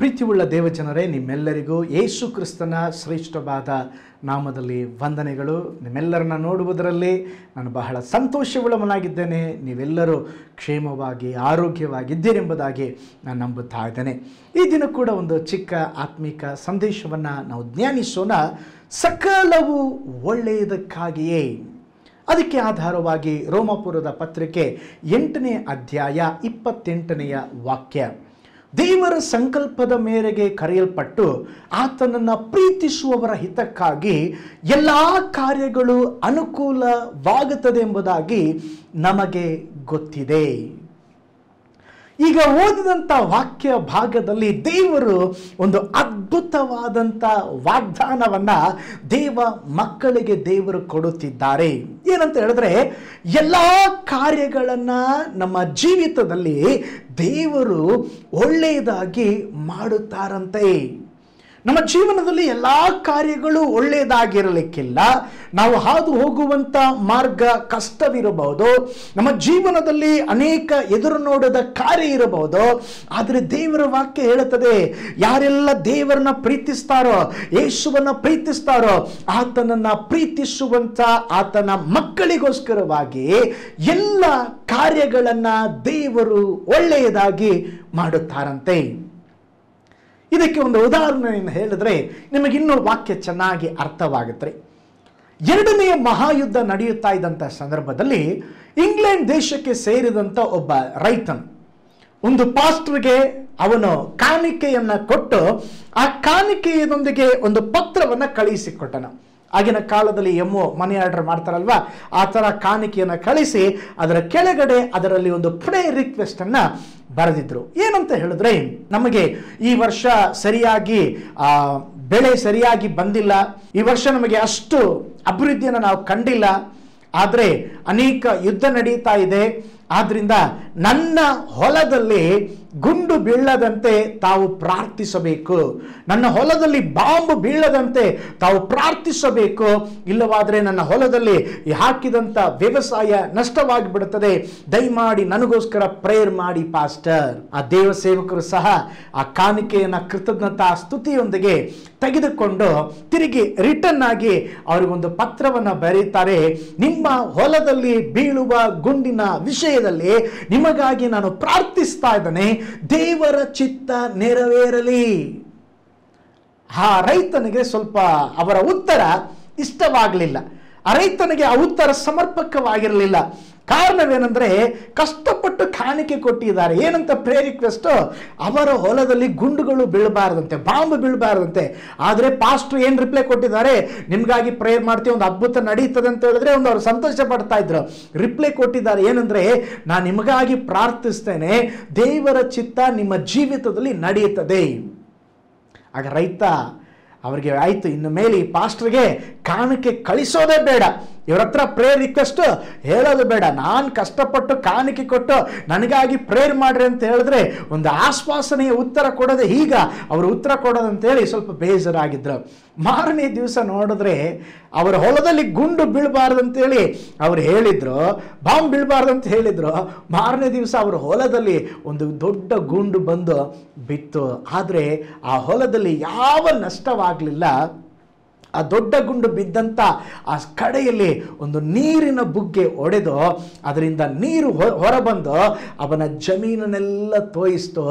ಪ್ರೀತಿಯುಳ್ಳ ದೇವಜನರೇ, ನಿಮ್ಮೆಲ್ಲರಿಗೂ ಯೇಸು ಕ್ರಿಸ್ತನ ಶ್ರೇಷ್ಠವಾದ ನಾಮದಲ್ಲಿ ವಂದನೆಗಳು. ನಿಮ್ಮೆಲ್ಲರನ್ನ ನೋಡುವುದರಲ್ಲಿ ನಾನು ಬಹಳ ಸಂತೋಷವುಳ್ಳವನಾಗಿದ್ದೇನೆ. ನೀವೆಲ್ಲರೂ ಕ್ಷೇಮವಾಗಿ ಆರೋಗ್ಯವಾಗಿದ್ದೀರೆಂಬುದಾಗಿ ನಾನು ನಂಬುತ್ತಾ ಇದ್ದೇನೆ. ಈ ದಿನ ಕೂಡ ಒಂದು ಚಿಕ್ಕ ಆತ್ಮಿಕ ಸಂದೇಶವನ್ನು ನಾವು ಧ್ಯಾನಿಸೋಣ. ಸಕಲವು ಒಳ್ಳೆಯದಕ್ಕಾಗಿಯೇ. ಅದಕ್ಕೆ ಆಧಾರವಾಗಿ ರೋಮಾಪುರದ ಪತ್ರಿಕೆ 8ನೇ ಅಧ್ಯಾಯ 28ನೆಯ ವಾಕ್ಯ. ದೇವರ ಸಂಕಲ್ಪದ ಮೇರೆಗೆ ಕರೆಯಲ್ಪಟ್ಟು ಆತನನ್ನು ಪ್ರೀತಿಸುವವರ ಹಿತಕ್ಕಾಗಿ ಎಲ್ಲ ಕಾರ್ಯಗಳು ಅನುಕೂಲವಾಗುತ್ತದೆ ಎಂಬುದಾಗಿ ನಮಗೆ ಗೊತ್ತಿದೆ. ಈಗ ಓದಿದಂಥ ವಾಕ್ಯ ಭಾಗದಲ್ಲಿ ದೇವರು ಒಂದು ಅದ್ಭುತವಾದಂಥ ವಾಗ್ದಾನವನ್ನು ದೇವ ಮಕ್ಕಳಿಗೆ ದೇವರು ಕೊಡುತ್ತಿದ್ದಾರೆ. ಏನಂತ ಹೇಳಿದ್ರೆ, ಎಲ್ಲ ಕಾರ್ಯಗಳನ್ನು ನಮ್ಮ ಜೀವಿತದಲ್ಲಿ ದೇವರು ಒಳ್ಳೆಯದಾಗಿ ಮಾಡುತ್ತಾರಂತೆ. ನಮ್ಮ ಜೀವನದಲ್ಲಿ ಎಲ್ಲ ಕಾರ್ಯಗಳು ಒಳ್ಳೆಯದಾಗಿರಲಿಕ್ಕಿಲ್ಲ. ನಾವು ಹಾದು ಹೋಗುವಂಥ ಮಾರ್ಗ ಕಷ್ಟವಿರಬಹುದು. ನಮ್ಮ ಜೀವನದಲ್ಲಿ ಅನೇಕ ಎದುರು ನೋಡದ ಕಾರ್ಯ ಇರಬಹುದು. ಆದರೆ ದೇವರ ವಾಕ್ಯ ಹೇಳುತ್ತದೆ, ಯಾರೆಲ್ಲ ದೇವರನ್ನ ಪ್ರೀತಿಸ್ತಾರೋ, ಯೇಸುವನ್ನ ಪ್ರೀತಿಸ್ತಾರೋ, ಆತನನ್ನ ಪ್ರೀತಿಸುವಂಥ ಆತನ ಮಕ್ಕಳಿಗೋಸ್ಕರವಾಗಿ ಎಲ್ಲ ಕಾರ್ಯಗಳನ್ನ ದೇವರು ಒಳ್ಳೆಯದಾಗಿ ಮಾಡುತ್ತಾರಂತೆ. ಇದಕ್ಕೆ ಒಂದು ಉದಾಹರಣೆಯನ್ನು ಹೇಳಿದ್ರೆ ನಿಮಗಿನ್ನೂ ವಾಕ್ಯ ಚೆನ್ನಾಗಿ ಅರ್ಥವಾಗುತ್ತೆ. 2ನೇ ಮಹಾಯುದ್ಧ ನಡೆಯುತ್ತಾ ಇದ್ದಂಥ ಸಂದರ್ಭದಲ್ಲಿ ಇಂಗ್ಲೆಂಡ್ ದೇಶಕ್ಕೆ ಸೇರಿದಂಥ ಒಬ್ಬ ರೈತನು ಒಂದು ಪಾಸ್ಟರ್ಗೆ ಅವನು ಕಾಣಿಕೆಯನ್ನು ಕೊಟ್ಟು ಆ ಕಾಣಿಕೆಯೊಂದಿಗೆ ಒಂದು ಪತ್ರವನ್ನು ಕಳುಹಿಸಿಕೊಟ್ಟನು. ಆಗಿನ ಕಾಲದಲ್ಲಿ ಮನಿ ಆರ್ಡರ್ ಮಾಡ್ತಾರಲ್ವಾ, ಆ ಥರ ಕಾಣಿಕೆಯನ್ನು ಕಳಿಸಿ ಅದರ ಕೆಳಗಡೆ ಅದರಲ್ಲಿ ಒಂದು ಪ್ರೇಯರ್ ರಿಕ್ವೆಸ್ಟ್ ಅನ್ನ ಬರೆದಿದ್ರು. ಏನಂತ ಹೇಳಿದ್ರೆ, ನಮಗೆ ಈ ವರ್ಷ ಸರಿಯಾಗಿ ಬೆಳೆ ಸರಿಯಾಗಿ ಬಂದಿಲ್ಲ, ಈ ವರ್ಷ ನಮಗೆ ಅಷ್ಟು ಅಭಿವೃದ್ಧಿಯನ್ನು ನಾವು ಕಂಡಿಲ್ಲ, ಆದರೆ ಅನೇಕ ಯುದ್ಧ ನಡೀತಾ ಇದೆ, ಆದ್ರಿಂದ ನನ್ನ ಹೊಲದಲ್ಲಿ ಗುಂಡು ಬೀಳದಂತೆ ತಾವು ಪ್ರಾರ್ಥಿಸಬೇಕು, ನನ್ನ ಹೊಲದಲ್ಲಿ ಬಾಂಬ್ ಬೀಳದಂತೆ ತಾವು ಪ್ರಾರ್ಥಿಸಬೇಕು, ಇಲ್ಲವಾದರೆ ನನ್ನ ಹೊಲದಲ್ಲಿ ಹಾಕಿದಂಥ ವ್ಯವಸಾಯ ನಷ್ಟವಾಗಿ ಬಿಡುತ್ತದೆ, ದಯಮಾಡಿ ನನಗೋಸ್ಕರ ಪ್ರೇಯರ್ ಮಾಡಿ ಪಾಸ್ಟರ್. ಆ ದೇವ ಸೇವಕರು ಸಹ ಆ ಕಾಣಿಕೆಯನ್ನು ಕೃತಜ್ಞತಾ ಸ್ತುತಿಯೊಂದಿಗೆ ತೆಗೆದುಕೊಂಡು ತಿರುಗಿ ರಿಟರ್ನ್ ಆಗಿ ಅವರಿಗೊಂದು ಪತ್ರವನ್ನು ಬರೀತಾರೆ. ನಿಮ್ಮ ಹೊಲದಲ್ಲಿ ಬೀಳುವ ಗುಂಡಿನ ವಿಷಯದಲ್ಲಿ ನಿಮಗಾಗಿ ನಾನು ಪ್ರಾರ್ಥಿಸ್ತಾ ಇದ್ದೇನೆ, ದೇವರ ಚಿತ್ತ ನೆರವೇರಲಿ. ಆ ರೈತನಿಗೆ ಸ್ವಲ್ಪ ಅವರ ಉತ್ತರ ಇಷ್ಟವಾಗಲಿಲ್ಲ. ಆ ರೈತನಿಗೆ ಆ ಉತ್ತರ ಸಮರ್ಪಕವಾಗಿರಲಿಲ್ಲ. ಕಾರಣವೇನೆಂದರೆ, ಕಷ್ಟಪಟ್ಟು ಕಾಣಿಕೆ ಕೊಟ್ಟಿದ್ದಾರೆ. ಏನಂತ ಪ್ರೇಯರ್ ರಿಕ್ವೆಸ್ಟ್, ಅವರ ಹೊಲದಲ್ಲಿ ಗುಂಡುಗಳು ಬೀಳಬಾರದಂತೆ, ಬಾಂಬ್ ಬೀಳಬಾರದಂತೆ. ಆದರೆ ಪಾಸ್ಟರ್ ಏನು ರಿಪ್ಲೈ ಕೊಟ್ಟಿದ್ದಾರೆ, ನಿಮಗಾಗಿ ಪ್ರೇಯರ್ ಮಾಡ್ತೀವಿ, ಒಂದು ಅದ್ಭುತ ನಡೀತದೆ ಅಂತ ಹೇಳಿದ್ರೆ ಒಂದು ಅವ್ರು ಸಂತೋಷ ಪಡ್ತಾ ಇದ್ರು. ರಿಪ್ಲೈ ಕೊಟ್ಟಿದ್ದಾರೆ ಏನಂದ್ರೆ, ನಾನು ನಿಮಗಾಗಿ ಪ್ರಾರ್ಥಿಸ್ತೇನೆ, ದೇವರ ಚಿತ್ತ ನಿಮ್ಮ ಜೀವಿತದಲ್ಲಿ ನಡೆಯುತ್ತದೆ. ಆಗ ರೈತ ಅವರಿಗೆ ಆಯ್ತು, ಇನ್ನು ಮೇಲೆ ಈ ಪಾಸ್ಟರ್ಗೆ ಕಾಣಿಕೆ ಕಳಿಸೋದೇ ಬೇಡ, ಇವರ ಹತ್ರ ಪ್ರೇಯರ್ ರಿಕ್ವೆಸ್ಟ್ ಹೇಳೋದು ಬೇಡ, ನಾನು ಕಷ್ಟಪಟ್ಟು ಕಾಣಿಕೆ ಕೊಟ್ಟು ನನಗಾಗಿ ಪ್ರೇಯರ್ ಮಾಡ್ರಿ ಅಂತ ಹೇಳಿದ್ರೆ ಒಂದು ಆಶ್ವಾಸನೆಯ ಉತ್ತರ ಕೊಡೋದೆ, ಈಗ ಅವರು ಉತ್ತರ ಕೊಡೋದಂತೇಳಿ ಸ್ವಲ್ಪ ಬೇಜಾರಾಗಿದ್ರು. ಮಾರನೇ ದಿವಸ ನೋಡಿದ್ರೆ ಅವರ ಹೊಲದಲ್ಲಿ ಗುಂಡು ಬೀಳಬಾರ್ದಂತೇಳಿ ಅವ್ರು ಹೇಳಿದ್ರು, ಬಾಂಬ್ ಬೀಳಬಾರ್ದಂತ ಹೇಳಿದ್ರು. ಮಾರನೇ ದಿವಸ ಅವರ ಹೊಲದಲ್ಲಿ ಒಂದು ದೊಡ್ಡ ಗುಂಡು ಬಂದು ಬಿತ್ತು. ಆದರೆ ಆ ಹೊಲದಲ್ಲಿ ಯಾವ ನಷ್ಟವಾಗಲಿಲ್ಲ. ಆ ದೊಡ್ಡ ಗುಂಡು ಬಿದ್ದಂಥ ಆ ಕಡೆಯಲ್ಲಿ ಒಂದು ನೀರಿನ ಬುಗ್ಗೆ ಒಡೆದು ಅದರಿಂದ ನೀರು ಹೊರಬಂದು ಅವನ ಜಮೀನನ್ನೆಲ್ಲ ತೋಯಿಸ್ತು.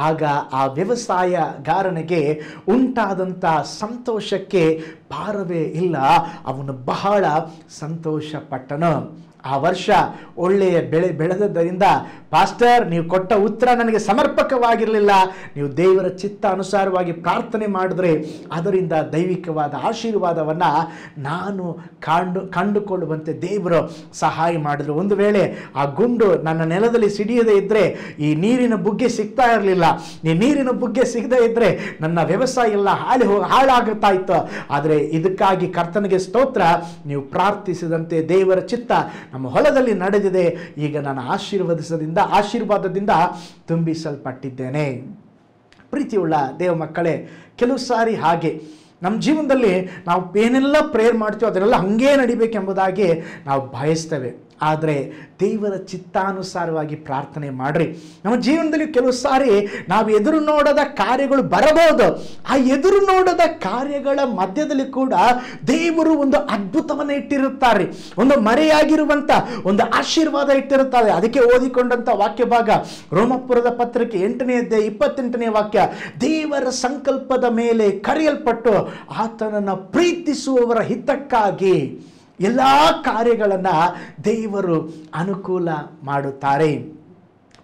ಆಗ ಆ ವ್ಯವಸಾಯಗಾರನಿಗೆ ಉಂಟಾದಂಥ ಸಂತೋಷಕ್ಕೆ ಪಾರವೇ ಇಲ್ಲ. ಅವನು ಬಹಳ ಸಂತೋಷ ಪಟ್ಟನು. ಆ ವರ್ಷ ಒಳ್ಳೆಯ ಬೆಳೆ ಬೆಳೆದದ್ದರಿಂದ, ಪಾಸ್ಟರ್ ನೀವು ಕೊಟ್ಟ ಉತ್ತರ ನನಗೆ ಸಮರ್ಪಕವಾಗಿರಲಿಲ್ಲ, ನೀವು ದೇವರ ಚಿತ್ತ ಅನುಸಾರವಾಗಿ ಪ್ರಾರ್ಥನೆ ಮಾಡಿದ್ರೆ ಅದರಿಂದ ದೈವಿಕವಾದ ಆಶೀರ್ವಾದವನ್ನು ನಾನು ಕಂಡುಕೊಳ್ಳುವಂತೆ ದೇವರು ಸಹಾಯ ಮಾಡಿದ್ರು. ಒಂದು ವೇಳೆ ಆ ಗುಂಡು ನನ್ನ ನೆಲದಲ್ಲಿ ಸಿಡಿಯದೇ ಇದ್ದರೆ ಈ ನೀರಿನ ಬುಗ್ಗೆ ಸಿಗ್ತಾ ಇರಲಿಲ್ಲ, ಈ ನೀರಿನ ಬುಗ್ಗೆ ಸಿಗದೇ ಇದ್ದರೆ ನನ್ನ ವ್ಯವಸಾಯ ಎಲ್ಲ ಹಾಳಾಗುತ್ತಾ ಇತ್ತು. ಆದರೆ ಇದಕ್ಕಾಗಿ ಕರ್ತನಿಗೆ ಸ್ತೋತ್ರ, ನೀವು ಪ್ರಾರ್ಥಿಸಿದಂತೆ ದೇವರ ಚಿತ್ತ ನಮ್ಮ ಹೊಲದಲ್ಲಿ ನಡೆದಿದೆ. ಈಗ ನಾನು ಆಶೀರ್ವಾದದಿಂದ ತುಂಬಿಸಲ್ಪಟ್ಟಿದ್ದೇನೆ. ಪ್ರೀತಿಯುಳ್ಳ ದೇವ ಮಕ್ಕಳೇ, ಕೆಲವು ಸಾರಿ ಹಾಗೆ ನಮ್ಮ ಜೀವನದಲ್ಲಿ ನಾವು ಏನೆಲ್ಲ ಪ್ರೇಯರ್ ಮಾಡ್ತೀವೋ ಅದನ್ನೆಲ್ಲ ಹಂಗೇ ನಡಿಬೇಕೆಂಬುದಾಗಿ ನಾವು ಬಯಸ್ತೇವೆ. ಆದರೆ ದೇವರ ಚಿತ್ತಾನುಸಾರವಾಗಿ ಪ್ರಾರ್ಥನೆ ಮಾಡಿರಿ. ನಮ್ಮ ಜೀವನದಲ್ಲಿ ಕೆಲವು ಸಾರಿ ನಾವು ಎದುರು ನೋಡದ ಕಾರ್ಯಗಳು ಬರಬಹುದು. ಆ ಎದುರು ನೋಡದ ಕಾರ್ಯಗಳ ಮಧ್ಯದಲ್ಲಿ ಕೂಡ ದೇವರು ಒಂದು ಅದ್ಭುತವನ್ನು ಇಟ್ಟಿರುತ್ತಾರೆ, ಒಂದು ಮರೆಯಾಗಿರುವಂಥ ಒಂದು ಆಶೀರ್ವಾದ ಇಟ್ಟಿರುತ್ತಾರೆ. ಅದಕ್ಕೆ ಓದಿಕೊಂಡಂಥ ವಾಕ್ಯ ಭಾಗ ರೋಮಪುರದ ಪತ್ರಿಕೆ 8ನೇ ಅಧ್ಯಾಯ 28ನೇ ವಾಕ್ಯ, ದೇವರ ಸಂಕಲ್ಪದ ಮೇಲೆ ಕರೆಯಲ್ಪಟ್ಟು ಆತನನ್ನು ಪ್ರೀತಿಸುವವರ ಹಿತಕ್ಕಾಗಿ ಎಲ್ಲ ಕಾರ್ಯಗಳನ್ನು ದೇವರು ಅನುಕೂಲ ಮಾಡುತ್ತಾರೆ.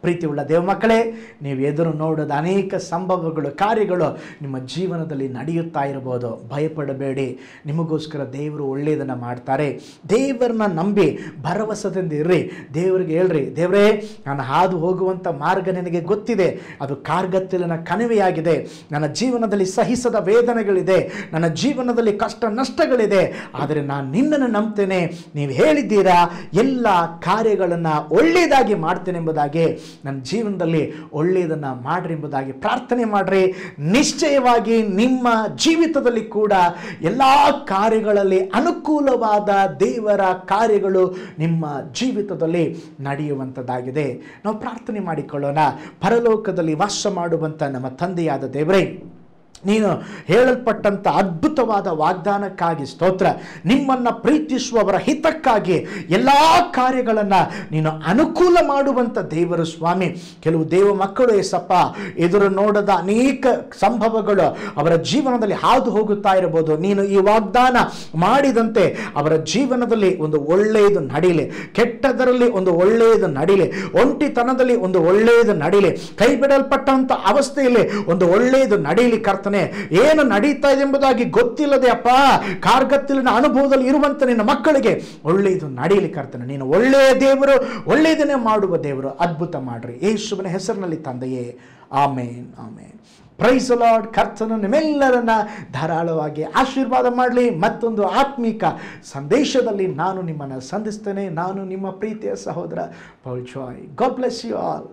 ಪ್ರೀತಿಯುಳ್ಳ ದೇವ ಮಕ್ಕಳೇ, ನೀವು ಎದುರು ನೋಡೋದ ಅನೇಕ ಸಂಭವಗಳು, ಕಾರ್ಯಗಳು ನಿಮ್ಮ ಜೀವನದಲ್ಲಿ ನಡೆಯುತ್ತಾ ಇರಬಹುದು. ಭಯಪಡಬೇಡಿ, ನಿಮಗೋಸ್ಕರ ದೇವರು ಒಳ್ಳೆಯದನ್ನು ಮಾಡ್ತಾರೆ. ದೇವರನ್ನ ನಂಬಿ ಭರವಸೆದಿಂದ ಇರ್ರಿ. ದೇವರಿಗೆ ಹೇಳ್ರಿ, ದೇವರೇ, ನಾನು ಹಾದು ಹೋಗುವಂಥ ಮಾರ್ಗ ನಿನಗೆ ಗೊತ್ತಿದೆ, ಅದು ಕಾರ್ಗತ್ತಲಿನ ಕಣಿವೆಯಾಗಿದೆ. ನನ್ನ ಜೀವನದಲ್ಲಿ ಸಹಿಸದ ವೇದನೆಗಳಿದೆ, ನನ್ನ ಜೀವನದಲ್ಲಿ ಕಷ್ಟ ನಷ್ಟಗಳಿದೆ, ಆದರೆ ನಾನು ನಿನ್ನನ್ನು ನಂಬ್ತೇನೆ. ನೀವು ಹೇಳಿದ್ದೀರಾ ಎಲ್ಲ ಕಾರ್ಯಗಳನ್ನು ಒಳ್ಳೆಯದಾಗಿ ಮಾಡ್ತೇನೆ ಎಂಬುದಾಗಿ, ನನ್ನ ಜೀವನದಲ್ಲಿ ಒಳ್ಳೆಯದನ್ನು ಮಾಡ್ರಿ ಎಂಬುದಾಗಿ ಪ್ರಾರ್ಥನೆ ಮಾಡ್ರಿ. ನಿಶ್ಚಯವಾಗಿ ನಿಮ್ಮ ಜೀವಿತದಲ್ಲಿ ಕೂಡ ಎಲ್ಲ ಕಾರ್ಯಗಳಲ್ಲಿ ಅನುಕೂಲವಾದ ದೇವರ ಕಾರ್ಯಗಳು ನಿಮ್ಮ ಜೀವಿತದಲ್ಲಿ ನಡೆಯುವಂಥದ್ದಾಗಿದೆ. ನಾವು ಪ್ರಾರ್ಥನೆ ಮಾಡಿಕೊಳ್ಳೋಣ. ಪರಲೋಕದಲ್ಲಿ ವಾಸ ಮಾಡುವಂಥ ನಮ್ಮ ತಂದೆಯಾದ ದೇವರೇ, ನೀನು ಹೇಳಲ್ಪಟ್ಟಂಥ ಅದ್ಭುತವಾದ ವಾಗ್ದಾನಕ್ಕಾಗಿ ಸ್ತೋತ್ರ. ನಿಮ್ಮನ್ನು ಪ್ರೀತಿಸುವವರ ಹಿತಕ್ಕಾಗಿ ಎಲ್ಲ ಕಾರ್ಯಗಳನ್ನು ನೀನು ಅನುಕೂಲ ಮಾಡುವಂಥ ದೇವರು ಸ್ವಾಮಿ. ಕೆಲವು ದೇವ ಮಕ್ಕಳು ಏಸಪ್ಪ ಎದುರು ನೋಡದ ಅನೇಕ ಸಂಭವಗಳು ಅವರ ಜೀವನದಲ್ಲಿ ಹಾದು ಹೋಗುತ್ತಾ ಇರಬಹುದು. ನೀನು ಈ ವಾಗ್ದಾನ ಮಾಡಿದಂತೆ ಅವರ ಜೀವನದಲ್ಲಿ ಒಂದು ಒಳ್ಳೆಯದು ನಡೀಲಿ, ಕೆಟ್ಟದರಲ್ಲಿ ಒಂದು ಒಳ್ಳೆಯದು ನಡೀಲಿ, ಒಂಟಿತನದಲ್ಲಿ ಒಂದು ಒಳ್ಳೆಯದು ನಡೀಲಿ, ಕೈ ಬಿಡಲ್ಪಟ್ಟಂಥ ಅವಸ್ಥೆಯಲ್ಲಿ ಒಂದು ಒಳ್ಳೆಯದು ನಡೀಲಿ. ಕರ್ತನೆ, ಏನು ನಡೀತಾ ಇದೆ ಎಂಬುದಾಗಿ ಗೊತ್ತಿಲ್ಲದೆ ಅಪ್ಪ ಕಾರ್ಗತ್ತಲಿನ ಅನುಭವದಲ್ಲಿ ಇರುವಂತ ನಿನ್ನ ಮಕ್ಕಳಿಗೆ ಒಳ್ಳೆಯದು ನಡೀಲಿ. ಕರ್ತನೆ, ನೀನು ಒಳ್ಳೆಯ ದೇವರು, ಒಳ್ಳೆಯದನ್ನೇ ಮಾಡುವ ದೇವರು. ಅದ್ಭುತ ಮಾಡ್ರಿ ಯೇಸುವಿನ ಹೆಸರಿನಲ್ಲಿ ತಂದೆಯೇ, amen, amen. Praise the Lord. ಕರ್ತನು ನಿಮ್ಮೆಲ್ಲರನ್ನ ಧಾರಾಳವಾಗಿ ಆಶೀರ್ವಾದ ಮಾಡಲಿ. ಮತ್ತೊಂದು ಆತ್ಮಿಕ ಸಂದೇಶದಲ್ಲಿ ನಾನು ನಿಮ್ಮನ್ನು ಸಂಧಿಸ್ತೇನೆ. ನಾನು ನಿಮ್ಮ ಪ್ರೀತಿಯ ಸಹೋದರ Paul Joy. God bless you all.